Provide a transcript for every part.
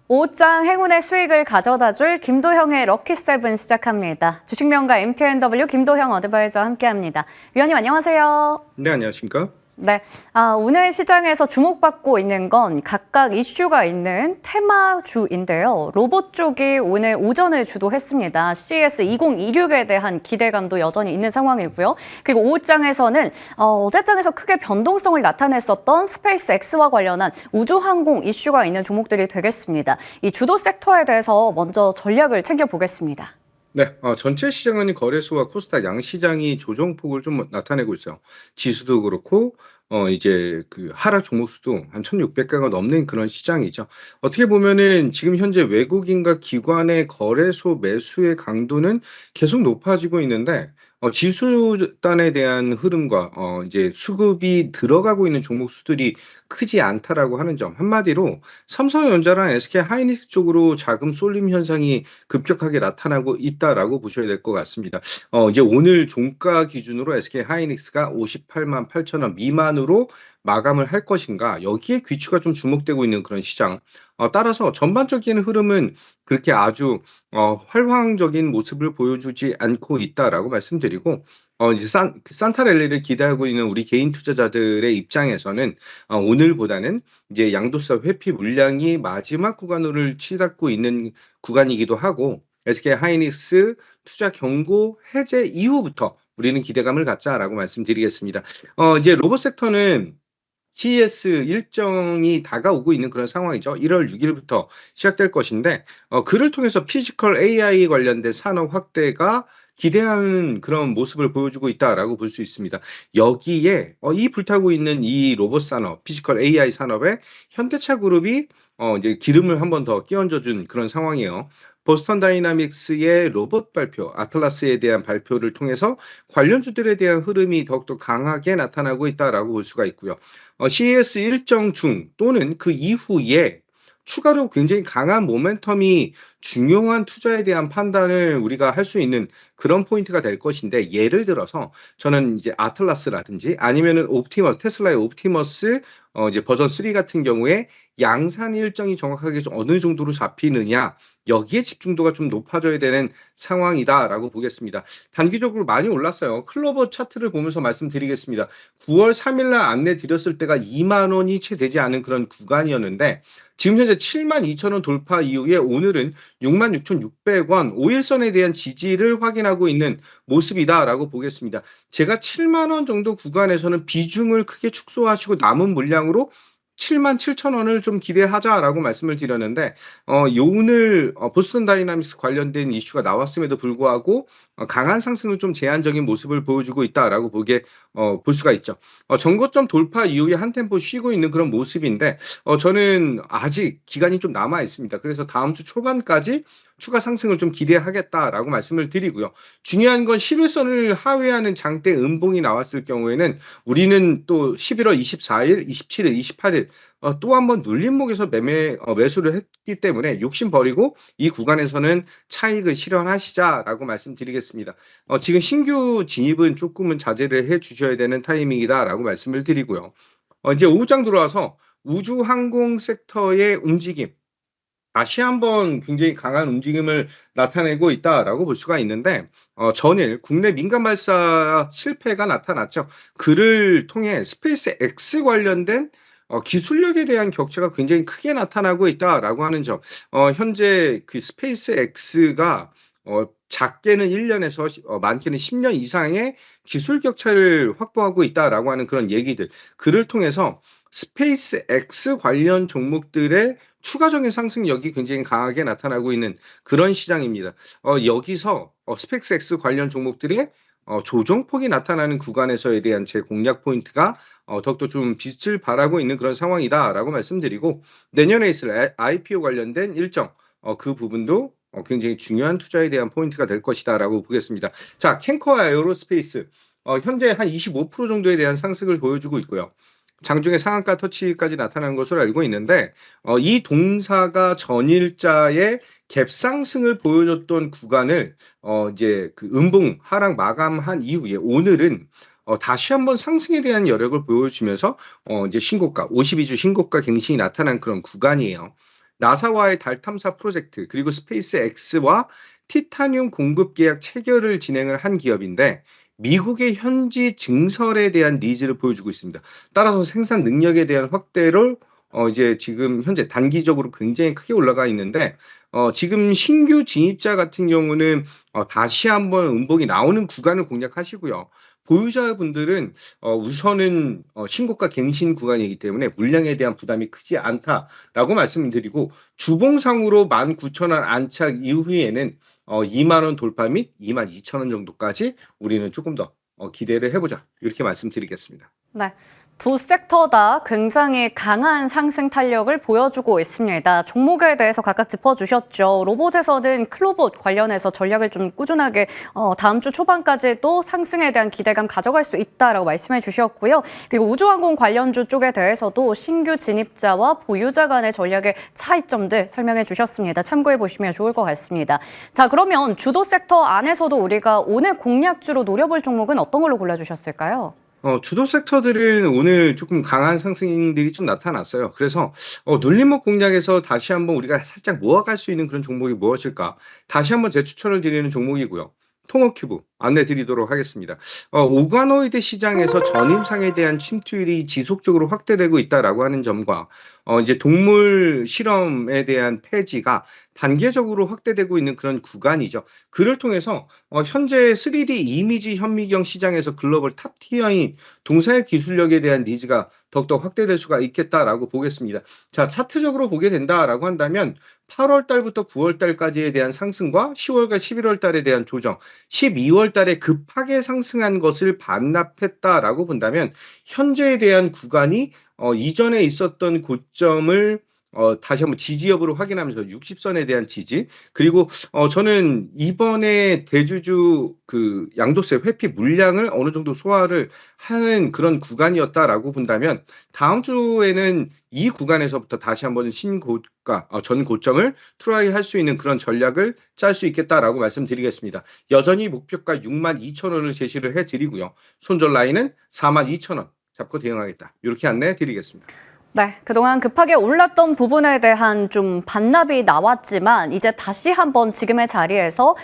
오장 행운의 수익을 가져다줄 김도형의 럭키세븐 시작합니다. 주식명가 MTNW 김도형 어드바이저와 함께합니다. 위원님 안녕하세요. 네, 안녕하십니까? 네, 오늘 시장에서 주목받고 있는 건 각각 이슈가 있는 테마주인데요. 로봇 쪽이 오늘 오전을 주도했습니다. CES 2026에 대한 기대감도 여전히 있는 상황이고요. 그리고 오후장에서는 어제장에서 크게 변동성을 나타냈었던 스페이스 X와 관련한 우주항공 이슈가 있는 종목들이 되겠습니다. 이 주도 섹터에 대해서 먼저 전략을 챙겨보겠습니다. 네, 전체 시장은 거래소와 코스닥 양시장이 조정폭을 좀 나타내고 있어요. 지수도 그렇고, 이제 그 하락 종목 수도 한 1,600개가 넘는 그런 시장이죠. 어떻게 보면은 지금 현재 외국인과 기관의 거래소 매수의 강도는 계속 높아지고 있는데, 지수단에 대한 흐름과, 이제 수급이 들어가고 있는 종목 수들이 크지 않다라고 하는 점. 한마디로 삼성전자랑 SK 하이닉스 쪽으로 자금 쏠림 현상이 급격하게 나타나고 있다라고 보셔야 될 것 같습니다. 이제 오늘 종가 기준으로 SK 하이닉스가 58만 8천 원 미만으로 마감을 할 것인가, 여기에 귀추가 좀 주목되고 있는 그런 시장. 따라서 전반적인 흐름은 그렇게 아주 활황적인 모습을 보여주지 않고 있다라고 말씀드리고, 이제 산타랠리를 기대하고 있는 우리 개인 투자자들의 입장에서는 오늘보다는 이제 양도세 회피 물량이 마지막 구간을 치닫고 있는 구간이기도 하고, SK 하이닉스 투자 경고 해제 이후부터 우리는 기대감을 갖자라고 말씀드리겠습니다. 이제 로봇 섹터는 CES 일정이 다가오고 있는 그런 상황이죠. 1월 6일부터 시작될 것인데, 그를 통해서 피지컬 AI 관련된 산업 확대가 기대하는 그런 모습을 보여주고 있다라고 볼 수 있습니다. 여기에 이 불타고 있는 이 로봇 산업, 피지컬 AI 산업에 현대차 그룹이 이제 기름을 한 번 더 끼얹어 준 그런 상황이에요. 보스턴 다이나믹스의 로봇 발표, 아틀라스에 대한 발표를 통해서 관련주들에 대한 흐름이 더욱더 강하게 나타나고 있다라고 볼 수가 있고요. CES 일정 중 또는 그 이후에 추가로 굉장히 강한 모멘텀이 중요한 투자에 대한 판단을 우리가 할 수 있는 그런 포인트가 될 것인데, 예를 들어서 저는 이제 아틀라스라든지 아니면은 옵티머스, 테슬라의 옵티머스 이제 버전 3 같은 경우에 양산 일정이 정확하게 좀 어느 정도로 잡히느냐, 여기에 집중도가 좀 높아져야 되는 상황이다라고 보겠습니다. 단기적으로 많이 올랐어요. 클로버 차트를 보면서 말씀드리겠습니다. 9월 3일 날 안내 드렸을 때가 2만 원이 채 되지 않은 그런 구간이었는데, 지금 현재 7만 2천 원 돌파 이후에 오늘은 6만 6,600원 5일선에 대한 지지를 확인하고 있는 모습이다라고 보겠습니다. 제가 7만 원 정도 구간에서는 비중을 크게 축소하시고 남은 물량으로 7만 7천 원을 좀 기대하자라고 말씀을 드렸는데, 오늘 보스턴 다이나믹스 관련된 이슈가 나왔음에도 불구하고 강한 상승을 좀 제한적인 모습을 보여주고 있다라고 볼 수가 있죠. 전고점 돌파 이후에 한 템포 쉬고 있는 그런 모습인데, 저는 아직 기간이 좀 남아 있습니다. 그래서 다음 주 초반까지 추가 상승을 좀 기대하겠다라고 말씀을 드리고요. 중요한 건 11선을 하회하는 장대 음봉이 나왔을 경우에는 우리는 또 11월 24일, 27일, 28일 또 한 번 눌림목에서 매수를 했기 때문에 욕심 버리고 이 구간에서는 차익을 실현하시자라고 말씀드리겠습니다. 지금 신규 진입은 조금은 자제를 해 주셔야 되는 타이밍이다라고 말씀을 드리고요. 이제 오후장 들어와서 우주 항공 섹터의 움직임, 다시 한번 굉장히 강한 움직임을 나타내고 있다라고 볼 수가 있는데, 전일 국내 민간 발사 실패가 나타났죠. 그를 통해 스페이스 X 관련된 기술력에 대한 격차가 굉장히 크게 나타나고 있다라고 하는 점. 현재 그 스페이스 X가 작게는 1년에서 많게는 10년 이상의 기술 격차를 확보하고 있다라고 하는 그런 얘기들. 그를 통해서 스페이스 X 관련 종목들의 추가적인 상승력이 굉장히 강하게 나타나고 있는 그런 시장입니다. 여기서 스페이스 X 관련 종목들의 조정폭이 나타나는 구간에서에 대한 제 공략 포인트가 더욱더 좀 빛을 발하고 있는 그런 상황이다라고 말씀드리고, 내년에 있을 IPO 관련된 일정, 그 부분도 굉장히 중요한 투자에 대한 포인트가 될 것이다라고 보겠습니다. 자, 캔커와 에어로스페이스 현재 한 25% 정도에 대한 상승을 보여주고 있고요. 장중에 상한가 터치까지 나타나는 것으로 알고 있는데, 이 동사가 전일자의 갭상승을 보여줬던 구간을 이제 그 음봉 하락 마감한 이후에 오늘은 다시 한번 상승에 대한 여력을 보여주면서 이제 신고가 52주 신고가 갱신이 나타난 그런 구간이에요. 나사와의 달 탐사 프로젝트 그리고 스페이스X와 티타늄 공급 계약 체결을 진행을 한 기업인데 미국의 현지 증설에 대한 니즈를 보여주고 있습니다. 따라서 생산 능력에 대한 확대를 이제 지금 현재 단기적으로 굉장히 크게 올라가 있는데 지금 신규 진입자 같은 경우는 다시 한번 음봉이 나오는 구간을 공략하시고요. 보유자분들은 우선은 신고가 갱신 구간이기 때문에 물량에 대한 부담이 크지 않다라고 말씀드리고 주봉상으로 19,000원 안착 이후에는 2만 원 돌파 및 22,000원 정도까지 우리는 조금 더 기대를 해보자 이렇게 말씀드리겠습니다. 네. 두 섹터 다 굉장히 강한 상승 탄력을 보여주고 있습니다. 종목에 대해서 각각 짚어주셨죠. 로봇에서는 클로봇 관련해서 전략을 좀 꾸준하게 다음 주 초반까지도 상승에 대한 기대감 가져갈 수 있다라고 말씀해 주셨고요. 그리고 우주항공 관련주 쪽에 대해서도 신규 진입자와 보유자 간의 전략의 차이점들 설명해 주셨습니다. 참고해 보시면 좋을 것 같습니다. 자, 그러면 주도 섹터 안에서도 우리가 오늘 공략주로 노려볼 종목은 어떤 걸로 골라주셨을까요? 주도 섹터들은 오늘 조금 강한 상승들이 좀 나타났어요. 그래서 눌림목 공략에서 다시 한번 우리가 살짝 모아갈 수 있는 그런 종목이 무엇일까? 다시 한번 재추천을 드리는 종목이고요. 통어큐브 안내 드리도록 하겠습니다. 오가노이드 시장에서 전임상에 대한 침투율이 지속적으로 확대되고 있다라고 하는 점과 이제 동물 실험에 대한 폐지가 단계적으로 확대되고 있는 그런 구간이죠. 그를 통해서 현재 3D 이미지 현미경 시장에서 글로벌 탑티어인 동사의 기술력에 대한 니즈가 더욱더 확대될 수가 있겠다라고 보겠습니다. 자, 차트적으로 보게 된다라고 한다면 8월 달부터 9월 달까지에 대한 상승과 10월과 11월 달에 대한 조정, 12월 달에 급하게 상승한 것을 반납했다라고 본다면 현재에 대한 구간이 이전에 있었던 고점을 다시 한번 지지 여부를 확인하면서 60선에 대한 지지 그리고 저는 이번에 대주주 그 양도세 회피 물량을 어느 정도 소화를 하는 그런 구간이었다라고 본다면 다음 주에는 이 구간에서부터 다시 한번 신고가 전 고점을 트라이 할 수 있는 그런 전략을 짤 수 있겠다라고 말씀드리겠습니다. 여전히 목표가 62,000원을 제시를 해드리고요. 손절 라인은 42,000원 잡고 대응하겠다. 이렇게 안내해 드리겠습니다. 네, 그동안 급하게 올랐던 부분에 대한 좀 반납이 나왔지만 이제 다시 한번 지금의 자리에서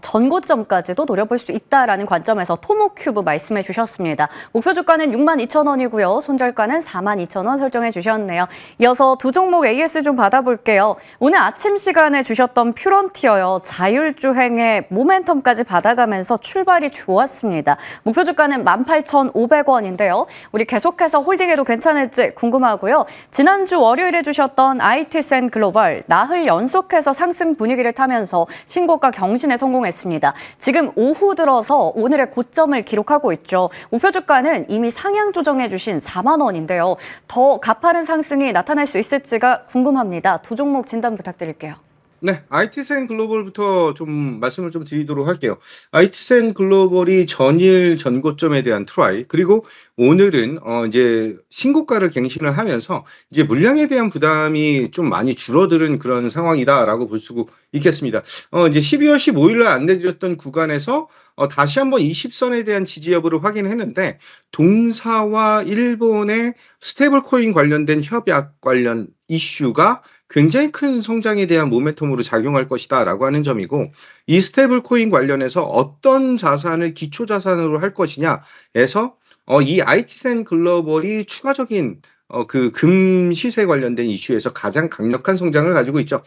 전고점까지도 노려볼 수 있다라는 관점에서 토모큐브 말씀해 주셨습니다. 목표 주가는 62,000원이고요. 손절가는 42,000원 설정해 주셨네요. 이어서 두 종목 AS 좀 받아볼게요. 오늘 아침 시간에 주셨던 퓨런티어요. 자율주행의 모멘텀까지 받아가면서 출발이 좋았습니다. 목표 주가는 18,500원인데요. 우리 계속해서 홀딩해도 괜찮을지 궁금하고요. 지난주 월요일에 주셨던 IT센 글로벌 나흘 연속해서 상승 분위기를 타면서 신고가 경신에 성공했습니다. 지금 오후 들어서 오늘의 고점을 기록하고 있죠. 목표 주가는 이미 상향 조정해 주신 4만 원인데요. 더 가파른 상승이 나타날 수 있을지가 궁금합니다. 두 종목 진단 부탁드릴게요. 네, IT센 글로벌부터 좀 말씀을 좀 드리도록 할게요. IT센 글로벌이 전일 전고점에 대한 트라이 그리고 오늘은 이제 신고가를 갱신을 하면서 이제 물량에 대한 부담이 좀 많이 줄어드는 그런 상황이다라고 볼 수 있겠습니다. 이제 12월 15일날 안내드렸던 구간에서 다시 한번 20선에 대한 지지 여부를 확인했는데 동사와 일본의 스테이블 코인 관련된 협약 관련 이슈가 굉장히 큰 성장에 대한 모멘텀으로 작용할 것이다라고 하는 점이고 이 스테이블 코인 관련해서 어떤 자산을 기초 자산으로 할 것이냐에서 이 IT센 글로벌이 추가적인 그 금 시세 관련된 이슈에서 가장 강력한 성장을 가지고 있죠.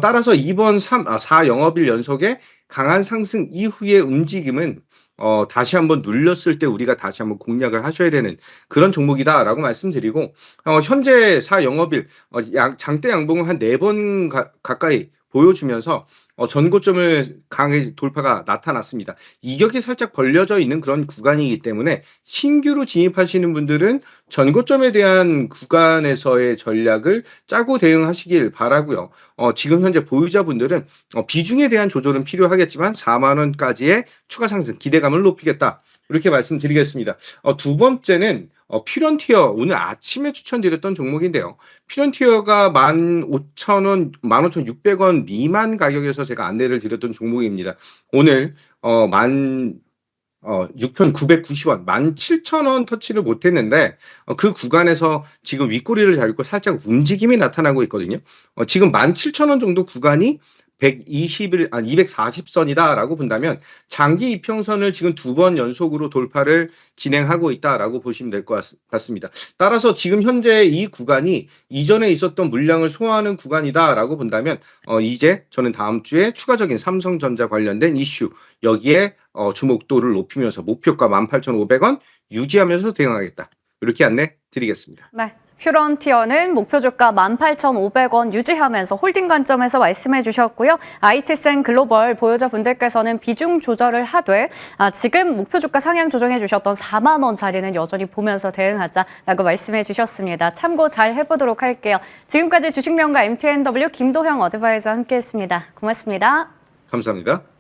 따라서 이번 4 영업일 연속의 강한 상승 이후의 움직임은 다시 한번 눌렸을 때 우리가 다시 한번 공략을 하셔야 되는 그런 종목이다라고 말씀드리고 현재 4 영업일 장대 양봉을 한 4번 가까이 보여주면서 전고점을 강하게 돌파가 나타났습니다. 이격이 살짝 벌려져 있는 그런 구간이기 때문에 신규로 진입하시는 분들은 전고점에 대한 구간에서의 전략을 짜고 대응하시길 바라고요. 지금 현재 보유자분들은 비중에 대한 조절은 필요하겠지만 4만 원까지의 추가 상승 기대감을 높이겠다. 이렇게 말씀드리겠습니다. 두 번째는 퓨런티어 오늘 아침에 추천드렸던 종목인데요. 퓨런티어가 15,000원, 15,600원 미만 가격에서 제가 안내를 드렸던 종목입니다. 오늘 6,990원, 17,000원 터치를 못했는데 그 구간에서 지금 윗꼬리를 잡고 살짝 움직임이 나타나고 있거든요. 지금 17,000원 정도 구간이 240선이다라고 본다면 장기 이평선을 지금 2번 연속으로 돌파를 진행하고 있다라고 보시면 될 것 같습니다. 따라서 지금 현재 이 구간이 이전에 있었던 물량을 소화하는 구간이다라고 본다면 이제 저는 다음 주에 추가적인 삼성전자 관련된 이슈 여기에 주목도를 높이면서 목표가 18,500원 유지하면서 대응하겠다. 이렇게 안내 드리겠습니다. 네. 퓨런티어는 목표 주가 18,500원 유지하면서 홀딩 관점에서 말씀해 주셨고요. IT센 글로벌 보유자분들께서는 비중 조절을 하되 지금 목표 주가 상향 조정해 주셨던 4만 원 자리는 여전히 보면서 대응하자라고 말씀해 주셨습니다. 참고 잘 해보도록 할게요. 지금까지 주식명가 MTNW 김도형 어드바이저와 함께했습니다. 고맙습니다. 감사합니다.